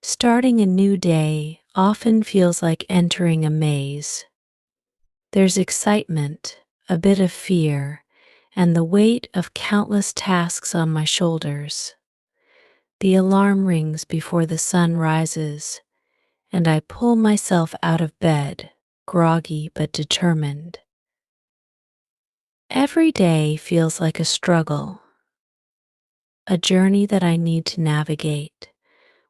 Starting a new day often feels like entering a maze. There's excitement, a bit of fear, and the weight of countless tasks on my shoulders. The alarm rings before the sun rises, and I pull myself out of bed, groggy but determined. Every day feels like a struggle, a journey that I need to navigate,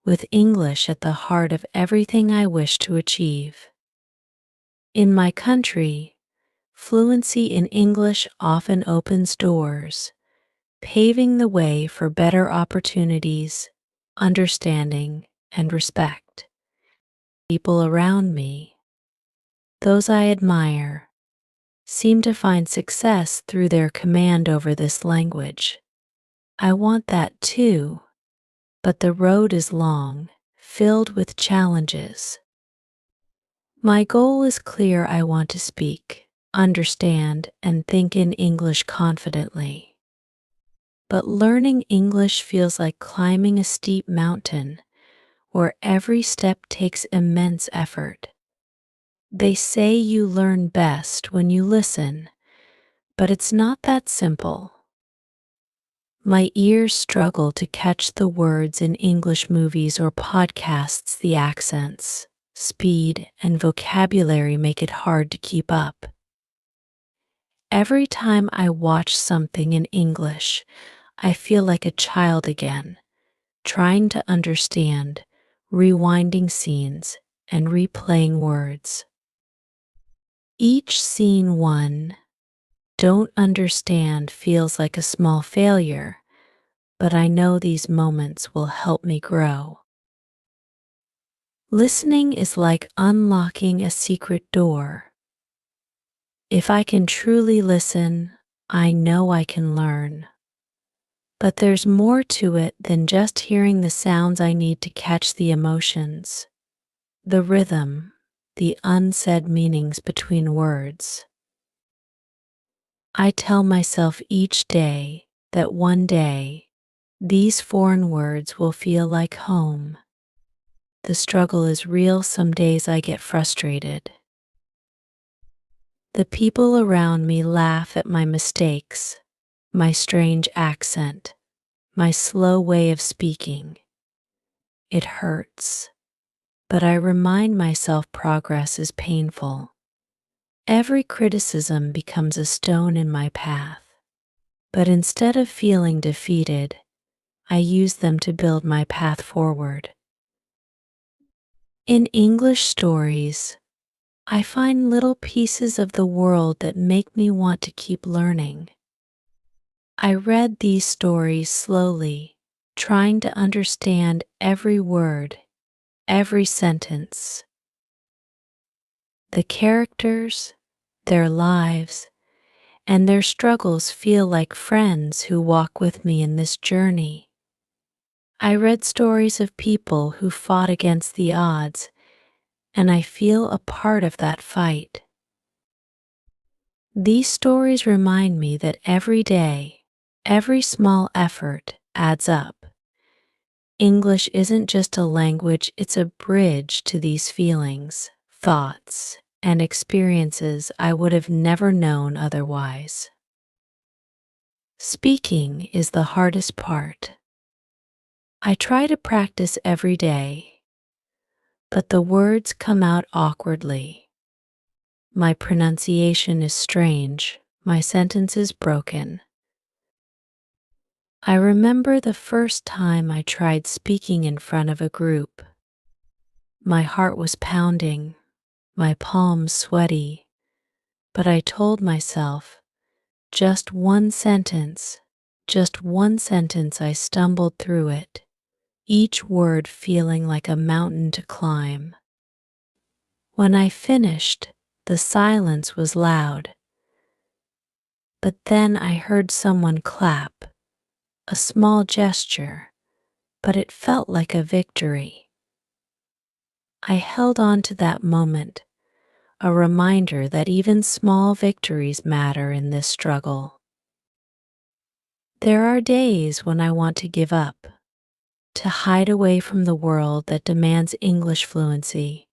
with English at the heart of everything I wish to achieve. In my country, fluency in English often opens doors, paving the way for better opportunities, understanding, and respect. People around me, those I admire, seem to find success through their command over this language. I want that too, but the road is long, filled with challenges. My goal is clear. I want to speak, understand, and think in English confidently. But learning English feels like climbing a steep mountain where every step takes immense effort. They say you learn best when you listen, but it's not that simple. My ears struggle to catch the words in English movies or podcasts. The accents, speed, and vocabulary make it hard to keep up. Every time I watch something in English, I feel like a child again, trying to understand, rewinding scenes, and replaying words. Each scene one don't understand feels like a small failure, but I know these moments will help me grow. Listening is like unlocking a secret door. If I can truly listen, I know I can learn. But there's more to it than just hearing the sounds. I need to catch the emotions, the rhythm, the unsaid meanings between words. I tell myself each day that one day, these foreign words will feel like home. The struggle is real. Some days I get frustrated. The people around me laugh at my mistakes, my strange accent, my slow way of speaking. It hurts, but I remind myself progress is painful. Every criticism becomes a stone in my path, but instead of feeling defeated, I use them to build my path forward. In English stories, I find little pieces of the world that make me want to keep learning. I read these stories slowly, trying to understand every word, every sentence. The characters, their lives, and their struggles feel like friends who walk with me in this journey. I read stories of people who fought against the odds, and I feel a part of that fight. These stories remind me that every day, every small effort adds up. English isn't just a language, it's a bridge to these feelings, thoughts, and experiences I would have never known otherwise. Speaking is the hardest part. I try to practice every day, but the words come out awkwardly. My pronunciation is strange, my sentence is broken. I remember the first time I tried speaking in front of a group. My heart was pounding, my palms sweaty, but I told myself, just one sentence, just one sentence. I stumbled through it, each word feeling like a mountain to climb. When I finished, the silence was loud, but then I heard someone clap, a small gesture, but it felt like a victory. I held on to that moment, a reminder that even small victories matter in this struggle. There are days when I want to give up, to hide away from the world that demands English fluency.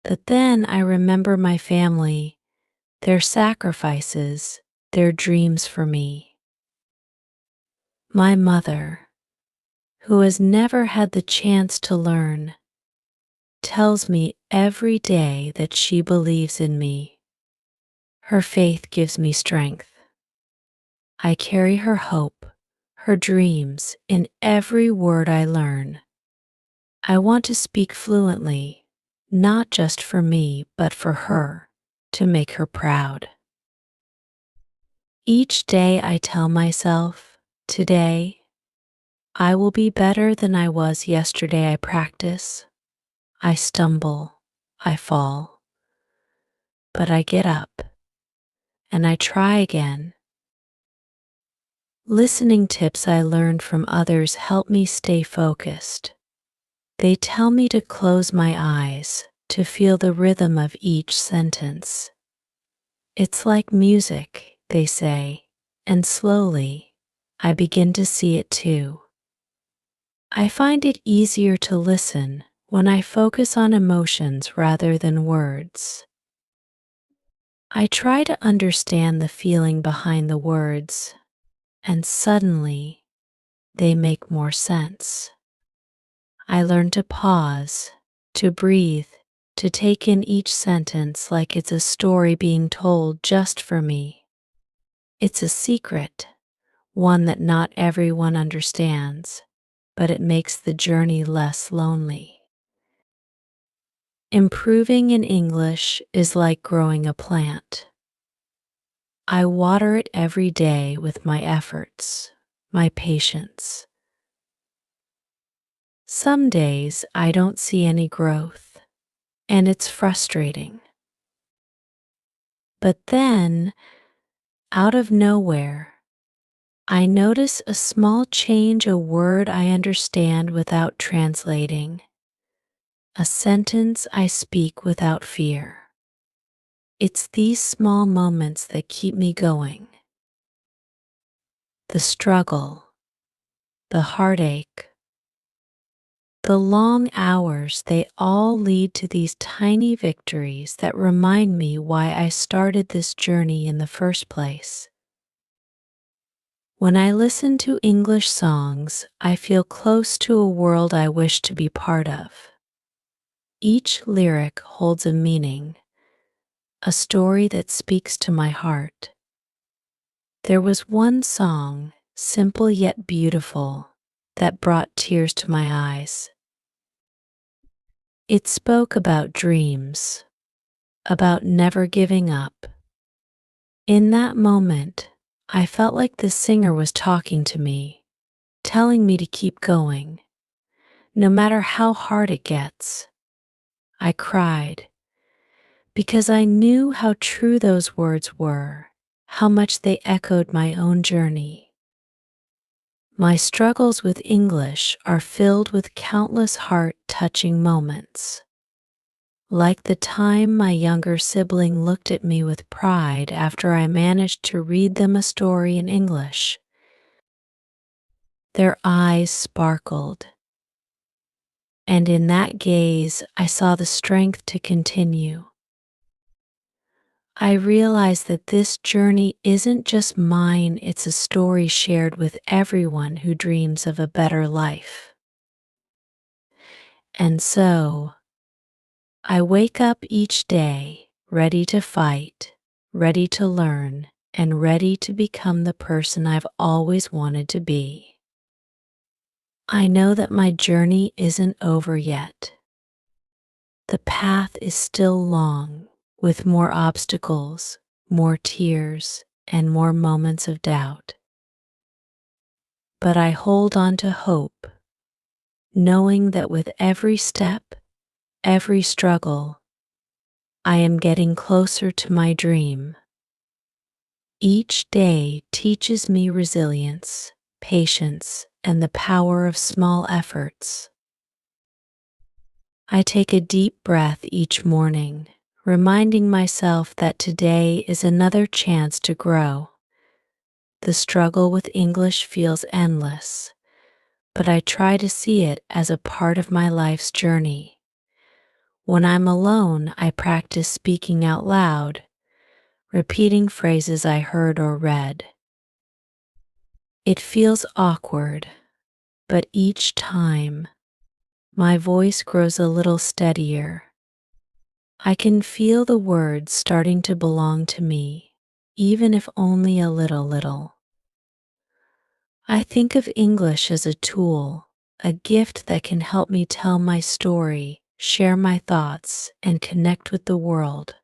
But then I remember my family, their sacrifices, their dreams for me. My mother, who has never had the chance to learn, tells me every day that she believes in me. Her faith gives me strength. I carry her hope, her dreams in every word I learn. I want to speak fluently, not just for me, but for her, to make her proud. Each day I tell myself, today, I will be better than I was yesterday. I practice. I stumble. I fall. But I get up and I try again. Listening tips I learned from others help me stay focused. They tell me to close my eyes, to feel the rhythm of each sentence. It's like music, they say, and slowly, I begin to see it too. I find it easier to listen when I focus on emotions rather than words. I try to understand the feeling behind the words, and suddenly, they make more sense. I learn to pause, to breathe, to take in each sentence like it's a story being told just for me. It's a secret, one that not everyone understands, but it makes the journey less lonely. Improving in English is like growing a plant. I water it every day with my efforts, my patience. Some days I don't see any growth, and it's frustrating. But then, out of nowhere, I notice a small change, a word I understand without translating, a sentence I speak without fear. It's these small moments that keep me going. The struggle, the heartache, the long hours, they all lead to these tiny victories that remind me why I started this journey in the first place. When I listen to English songs, I feel close to a world I wish to be part of. Each lyric holds a meaning, a story that speaks to my heart. There was one song, simple yet beautiful, that brought tears to my eyes. It spoke about dreams, about never giving up. In that moment, I felt like the singer was talking to me, telling me to keep going, no matter how hard it gets. I cried because I knew how true those words were, how much they echoed my own journey. My struggles with English are filled with countless heart-touching moments. Like the time my younger sibling looked at me with pride after I managed to read them a story in English. Their eyes sparkled, and in that gaze I saw the strength to continue. I realized that this journey isn't just mine, it's a story shared with everyone who dreams of a better life. And so, I wake up each day ready to fight, ready to learn, and ready to become the person I've always wanted to be. I know that my journey isn't over yet. The path is still long, with more obstacles, more tears, and more moments of doubt. But I hold on to hope, knowing that with every step, every struggle, I am getting closer to my dream. Each day teaches me resilience, patience, and the power of small efforts. I take a deep breath each morning, reminding myself that today is another chance to grow. The struggle with English feels endless, but I try to see it as a part of my life's journey. When I'm alone, I practice speaking out loud, repeating phrases I heard or read. It feels awkward, but each time, my voice grows a little steadier. I can feel the words starting to belong to me, even if only a little. I think of English as a tool, a gift that can help me tell my story, share my thoughts, and connect with the world.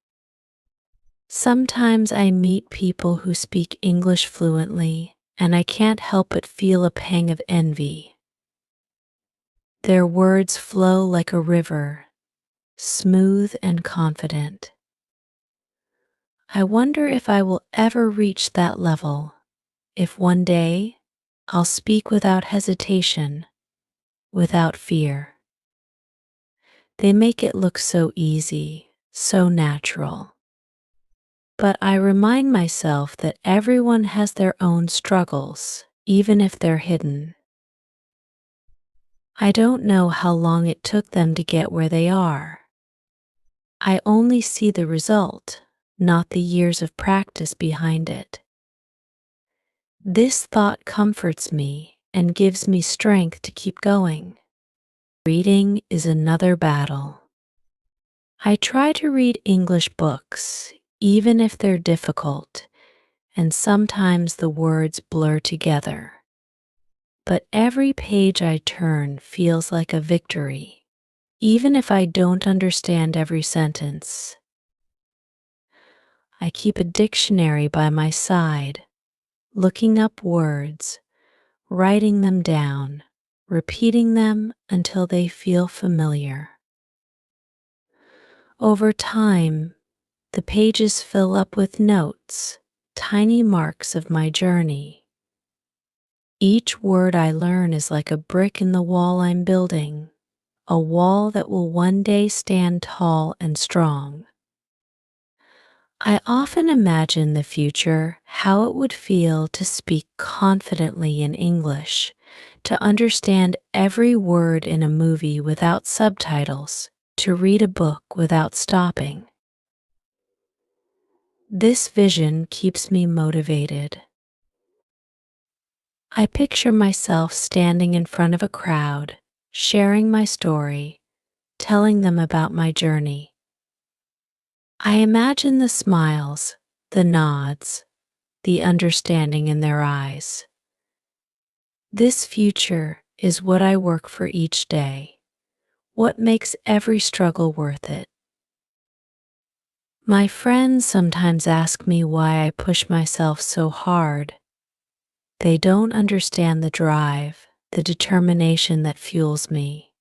Sometimes I meet people who speak English fluently, and I can't help but feel a pang of envy. Their words flow like a river, smooth and confident. I wonder if I will ever reach that level, if one day I'll speak without hesitation, without fear. They make it look so easy, so natural. But I remind myself that everyone has their own struggles, even if they're hidden. I don't know how long it took them to get where they are. I only see the result, not the years of practice behind it. This thought comforts me and gives me strength to keep going. Reading is another battle. I try to read English books, even if they're difficult, and sometimes the words blur together. But every page I turn feels like a victory, even if I don't understand every sentence. I keep a dictionary by my side, looking up words, writing them down, repeating them until they feel familiar. Over time, the pages fill up with notes, tiny marks of my journey. Each word I learn is like a brick in the wall I'm building, a wall that will one day stand tall and strong. I often imagine the future, how it would feel to speak confidently in English, to understand every word in a movie without subtitles, to read a book without stopping. This vision keeps me motivated. I picture myself standing in front of a crowd, sharing my story, telling them about my journey. I imagine the smiles, the nods, the understanding in their eyes. This future is what I work for each day, what makes every struggle worth it. My friends sometimes ask me why I push myself so hard. They don't understand the drive, the determination that fuels me.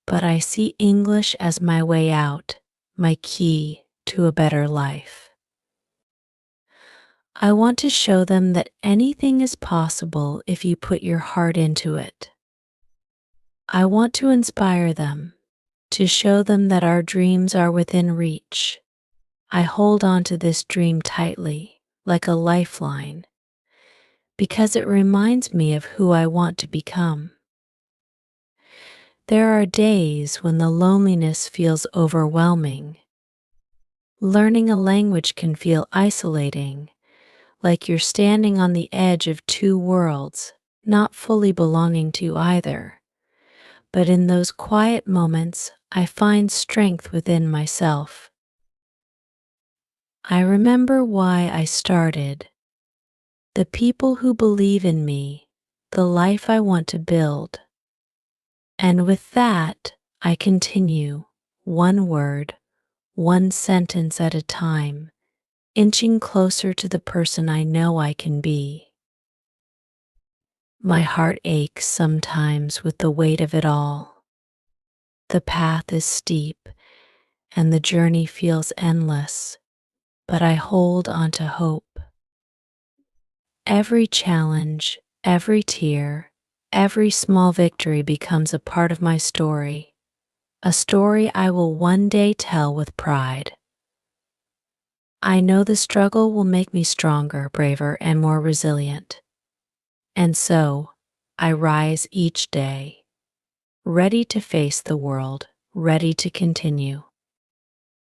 But I see English as my way out, my key to a better life. I want to show them that anything is possible if you put your heart into it. I want to inspire them, to show them that our dreams are within reach. I hold on to this dream tightly, like a lifeline, because it reminds me of who I want to become. There are days when the loneliness feels overwhelming. Learning a language can feel isolating, like you're standing on the edge of two worlds, not fully belonging to either. But in those quiet moments, I find strength within myself. I remember why I started. The people who believe in me, the life I want to build. And with that, I continue, one word, one sentence at a time, inching closer to the person I know I can be. My heart aches sometimes with the weight of it all. The path is steep, and the journey feels endless, but I hold on to hope. Every challenge, every tear, every small victory becomes a part of my story, a story I will one day tell with pride. I know the struggle will make me stronger, braver, and more resilient. And so, I rise each day, ready to face the world, ready to continue.